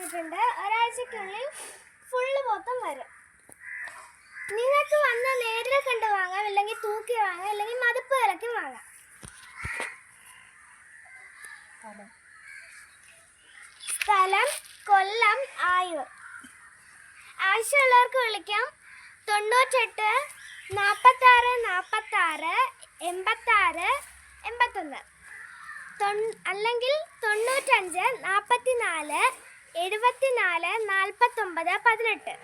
വെച്ചിട്ടുണ്ട്. ഒരാഴ്ചക്കുള്ളിൽ ഫുള്ള് മൊത്തം വരും. നിങ്ങൾക്ക് വന്ന് നേരിൽ കണ്ട് വാങ്ങാം, അല്ലെങ്കിൽ തൂക്കി വാങ്ങാം, അല്ലെങ്കിൽ മതിപ്പ് വിലയ്ക്ക് വാങ്ങാം. സ്ഥലം കൊല്ലം, ആയൂർ. ആവശ്യമുള്ളവർക്ക് വിളിക്കാം 98 46 46 86 81, അല്ലെങ്കിൽ 95 44 74 49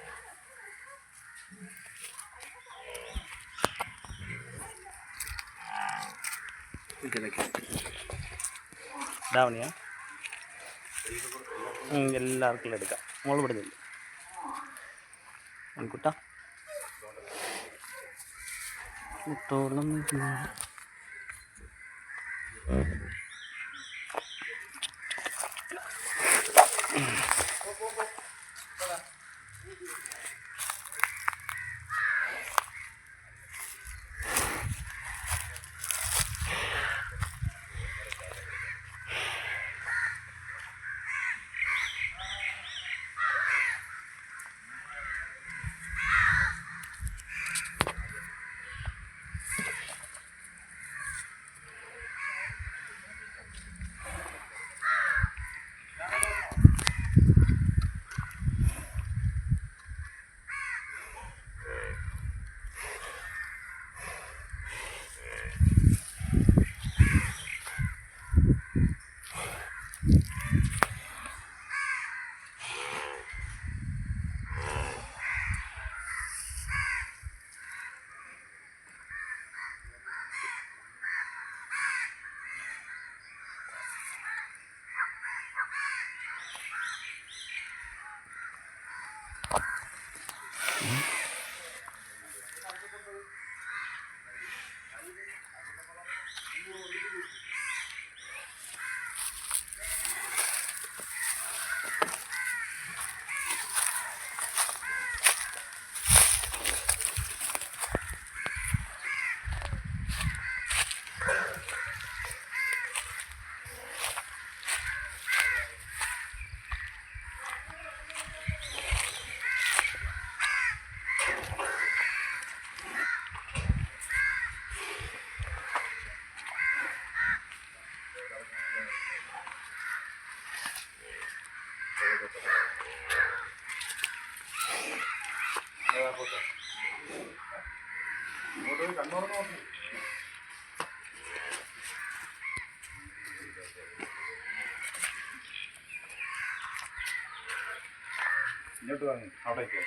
18. ധാവണിയാ എല്ലാവർക്കും എടുക്കാം. മോള് വിടുന്നില്ല മൺകുട്ട മുത്തോളം. ഇങ്ങോട്ട് വാങ്ങി അവിടേക്ക്